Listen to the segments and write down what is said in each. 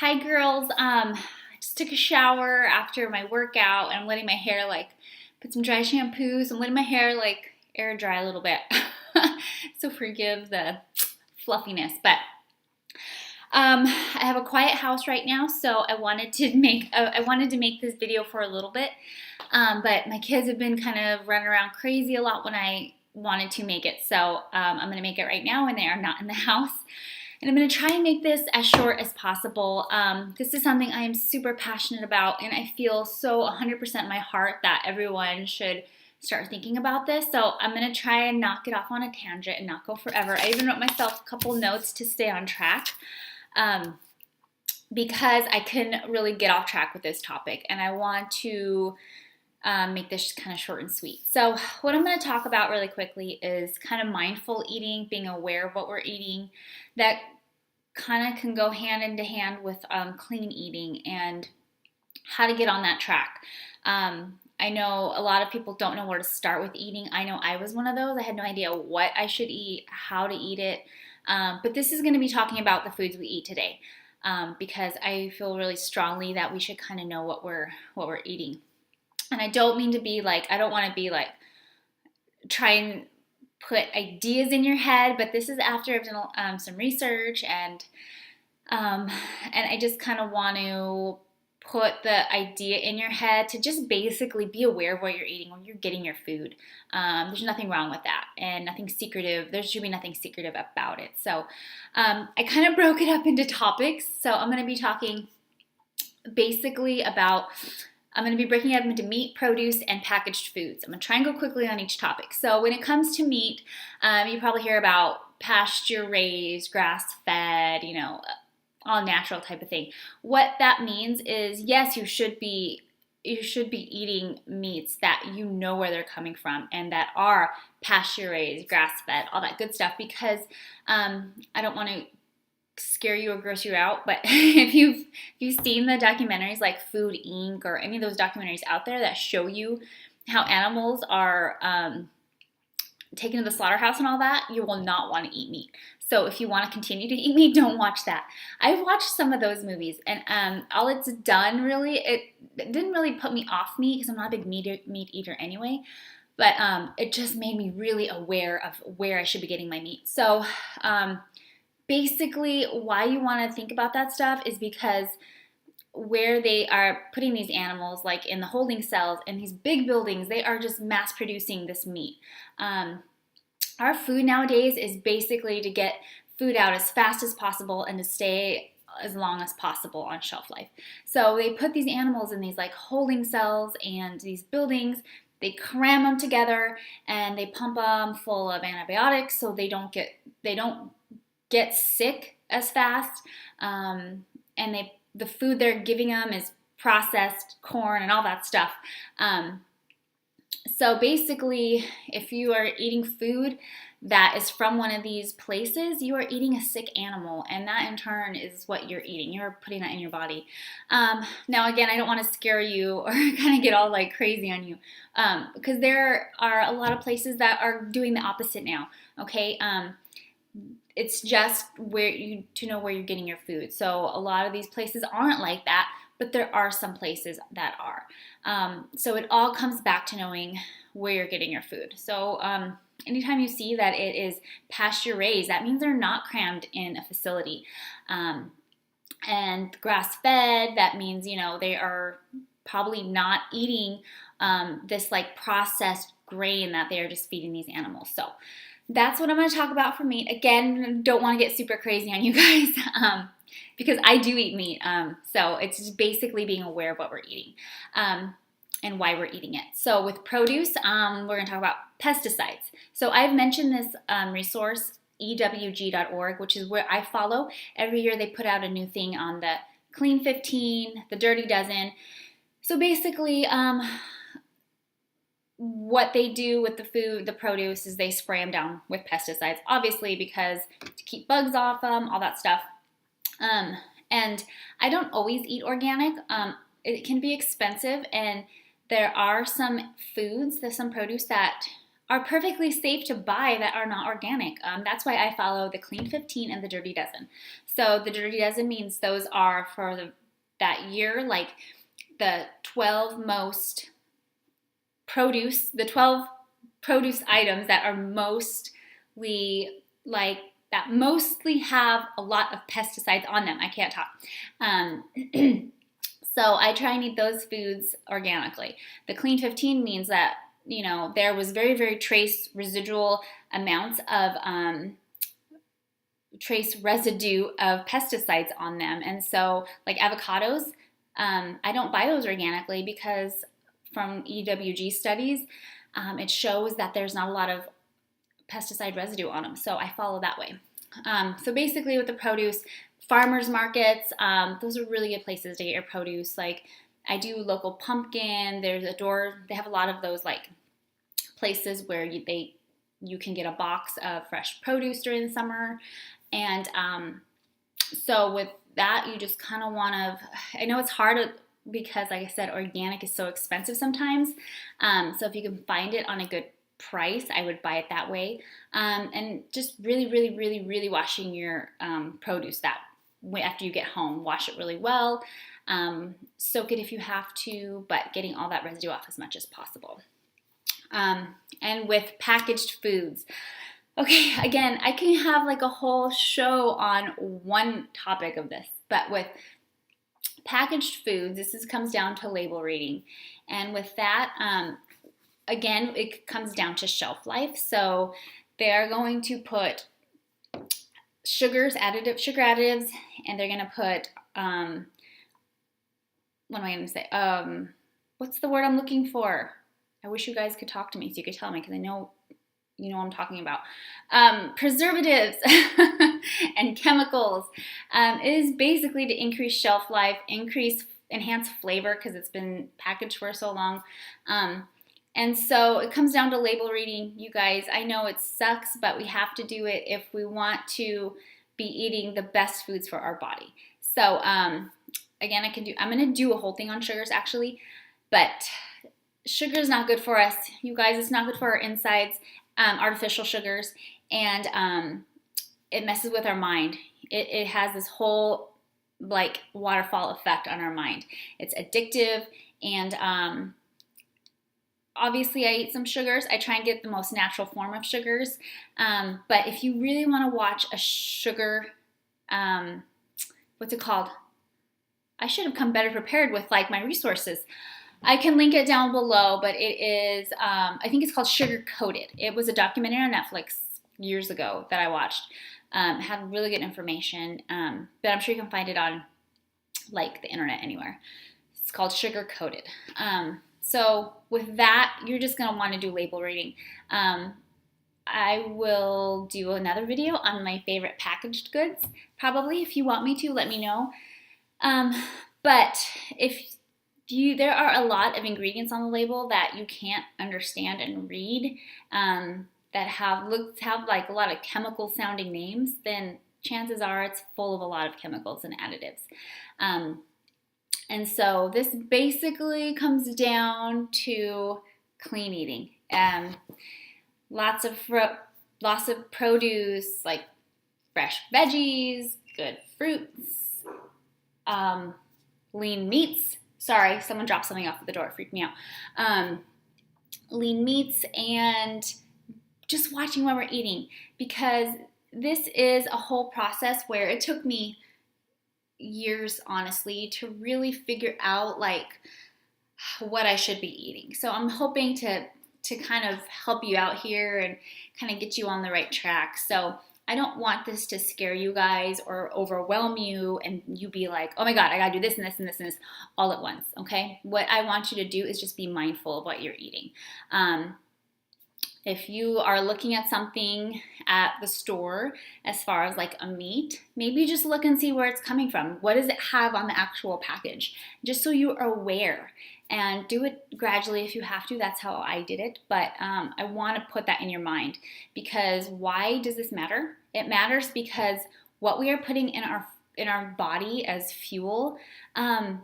Hi girls. I just took a shower after my workout and I'm letting my hair put some dry shampoos. I'm letting my hair air dry a little bit. So forgive the fluffiness, but I have a quiet house right now, so I wanted to make this video for a little bit. But my kids have been kind of running around crazy a lot when I wanted to make it, so I'm gonna make it right now when they are not in the house. And I'm going to try and make this as short as possible. This is something I am super passionate about, and I feel so 100% in my heart that everyone should start thinking about this. So I'm going to try and not get off on a tangent and not go forever. I even wrote myself a couple notes to stay on track because I couldn't really get off track with this topic, and I want to make this kind of short and sweet. So what I'm going to talk about really quickly is kind of mindful eating, being aware of what we're eating. That kind of can go hand in hand with clean eating and how to get on that track. I know a lot of people don't know where to start with eating. I know I was one of those. I had no idea what I should eat, how to eat it. But this is going to be talking about the foods we eat today because I feel really strongly that we should kind of know what we're eating. And I don't mean to be I don't want to be try and put ideas in your head, but this is after I've done some research and I just kind of want to put the idea in your head to just basically be aware of what you're eating when you're getting your food. There's nothing wrong with that and nothing secretive. There should be nothing secretive about it. So I kind of broke it up into topics. So I'm going to be talking basically about I'm going to be breaking it up into meat, produce, and packaged foods. I'm going to try and go quickly on each topic. So when it comes to meat, you probably hear about pasture-raised, grass-fed, all natural type of thing. What that means is, yes, you should be eating meats that you know where they're coming from and that are pasture-raised, grass-fed, all that good stuff, because I don't want to scare you or gross you out, but if you've seen the documentaries like Food Inc. or any of those documentaries out there that show you how animals are taken to the slaughterhouse and all that, you will not want to eat meat. So if you want to continue to eat meat, don't watch that. I've watched some of those movies, and all it's done really, it didn't really put me off meat because I'm not a big meat eater anyway, but it just made me really aware of where I should be getting my meat. So basically, why you want to think about that stuff is because where they are putting these animals, like in the holding cells in these big buildings, they are just mass producing this meat. Our food nowadays is basically to get food out as fast as possible and to stay as long as possible on shelf life. So they put these animals in these holding cells and these buildings. They cram them together and they pump them full of antibiotics so they don't get sick as fast, and the food they're giving them is processed corn and all that stuff. So basically, if you are eating food that is from one of these places, you are eating a sick animal, and that in turn is what you're eating. You're putting that in your body. Now again, I don't want to scare you or kind of get all crazy on you, because there are a lot of places that are doing the opposite now, okay? It's just to know where you're getting your food. So a lot of these places aren't like that, but there are some places that are. So it all comes back to knowing where you're getting your food. So anytime you see that it is pasture raised, that means they're not crammed in a facility. And grass fed, that means, they are probably not eating this processed grain that they are just feeding these animals. So that's what I'm going to talk about for meat. Again, don't want to get super crazy on you guys because I do eat meat. So it's just basically being aware of what we're eating and why we're eating it. So with produce, we're going to talk about pesticides. So I've mentioned this resource, ewg.org, which is where I follow. Every year they put out a new thing on the Clean 15, the Dirty Dozen. So basically, what they do with the food, the produce, is they spray them down with pesticides, obviously because to keep bugs off them, all that stuff. And I don't always eat organic. It can be expensive, and there are some foods, there's some produce that are perfectly safe to buy that are not organic. That's why I follow the Clean 15 and the Dirty Dozen. So the Dirty Dozen means those are for that year, like the 12 most the 12 produce items that are mostly that mostly have a lot of pesticides on them. I can't talk. So I try and eat those foods organically. The Clean 15 means that, there was very, very trace residual amounts of trace residue of pesticides on them. And so like avocados, I don't buy those organically because from EWG studies, it shows that there's not a lot of pesticide residue on them. So I follow that way. So basically with the produce, farmers markets, those are really good places to get your produce. Like I do local pumpkin, they have a lot of those like places where you can get a box of fresh produce during the summer. And so with that, you just kind of want to, I know it's hard because like I said, organic is so expensive sometimes. So if you can find it on a good price, I would buy it that way. And just really, really, really, really washing your produce that way after you get home. Wash it really well. Soak it if you have to, but getting all that residue off as much as possible. And with packaged foods. Okay, again, I can have like a whole show on one topic of this, but with packaged foods, this comes down to label reading. And with that, again, it comes down to shelf life. So they're going to put sugar additives, and they're going to put, what am I going to say? What's the word I'm looking for? I wish you guys could talk to me so you could tell me, because I know you know what I'm talking about. Preservatives and chemicals. It is basically to increase shelf life, enhance flavor because it's been packaged for so long. And so it comes down to label reading, you guys. I know it sucks, but we have to do it if we want to be eating the best foods for our body. So again, I'm going to do a whole thing on sugars actually, but sugar is not good for us. You guys, it's not good for our insides. Artificial sugars, and it messes with our mind. It has this whole like waterfall effect on our mind. It's addictive, and obviously I eat some sugars. I try and get the most natural form of sugars, but if you really want to watch a sugar, what's it called? I should have come better prepared with like my resources. I can link it down below, but it is, I think it's called Sugar Coated. It was a documentary on Netflix years ago that I watched. It had really good information, but I'm sure you can find it on like the internet anywhere. It's called Sugar Coated. So with that, you're just going to want to do label reading. I will do another video on my favorite packaged goods, probably. If you want me to, let me know. But there are a lot of ingredients on the label that you can't understand and read, that have like a lot of chemical sounding names, then chances are it's full of a lot of chemicals and additives. And so this basically comes down to clean eating. Lots of produce, like fresh veggies, good fruits, lean meats. Sorry, someone dropped something off at the door. It freaked me out. Lean meats, and just watching what we're eating, because this is a whole process where it took me years, honestly, to really figure out like what I should be eating. So I'm hoping to kind of help you out here and kind of get you on the right track. So I don't want this to scare you guys or overwhelm you and you be like, oh my God, I gotta do this and this and this and this all at once, okay? What I want you to do is just be mindful of what you're eating. If you are looking at something at the store as far as like a meat, maybe just look and see where it's coming from. What does it have on the actual package? Just so you are aware. And do it gradually if you have to. That's how I did it. But I want to put that in your mind, because why does this matter? It matters because what we are putting in our body as fuel, it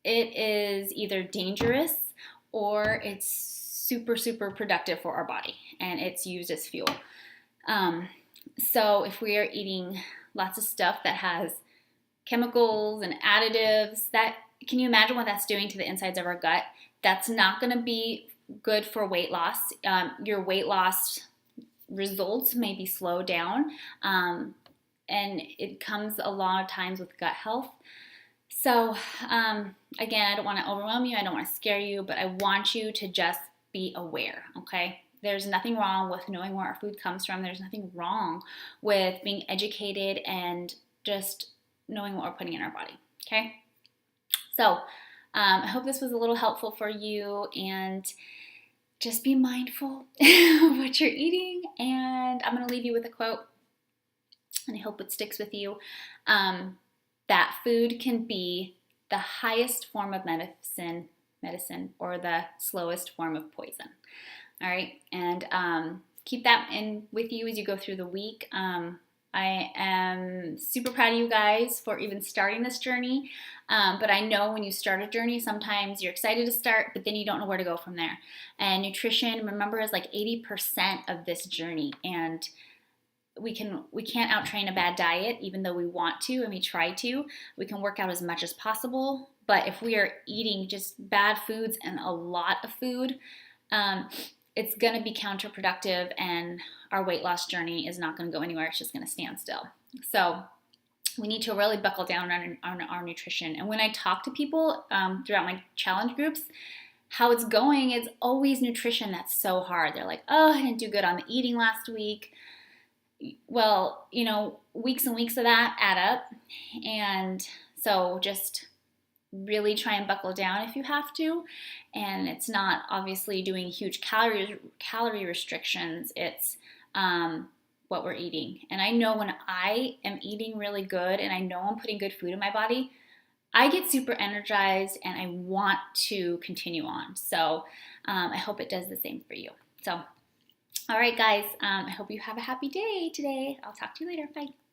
is either dangerous or it's super, super productive for our body, and it's used as fuel. So if we are eating lots of stuff that has chemicals and additives, that can you imagine what that's doing to the insides of our gut? That's not going to be good for weight loss. Your weight loss results may be slowed down, and it comes a lot of times with gut health. So again, I don't want to overwhelm you. I don't want to scare you, but I want you to just be aware, okay? There's nothing wrong with knowing where our food comes from. There's nothing wrong with being educated and just knowing what we're putting in our body, okay? So I hope this was a little helpful for you, and just be mindful of what you're eating. And I'm going to leave you with a quote, and I hope it sticks with you, that food can be the highest form of medicine or the slowest form of poison. All right, and keep that in with you as you go through the week. I am super proud of you guys for even starting this journey, but I know when you start a journey, sometimes you're excited to start, but then you don't know where to go from there. And nutrition, remember, is like 80% of this journey, and we can't out-train a bad diet, even though we want to and we try to. We can work out as much as possible, but if we are eating just bad foods and a lot of food, it's going to be counterproductive, and our weight loss journey is not going to go anywhere. It's just going to stand still. So we need to really buckle down on our nutrition. And when I talk to people throughout my challenge groups, how it's going is always nutrition that's so hard. They're like, oh, I didn't do good on the eating last week. Well, weeks and weeks of that add up. And so just really try and buckle down if you have to. And it's not obviously doing huge calorie restrictions. It's what we're eating. And I know when I am eating really good and I know I'm putting good food in my body, I get super energized and I want to continue on. So I hope it does the same for you. So, all right, guys, I hope you have a happy day today. I'll talk to you later. Bye.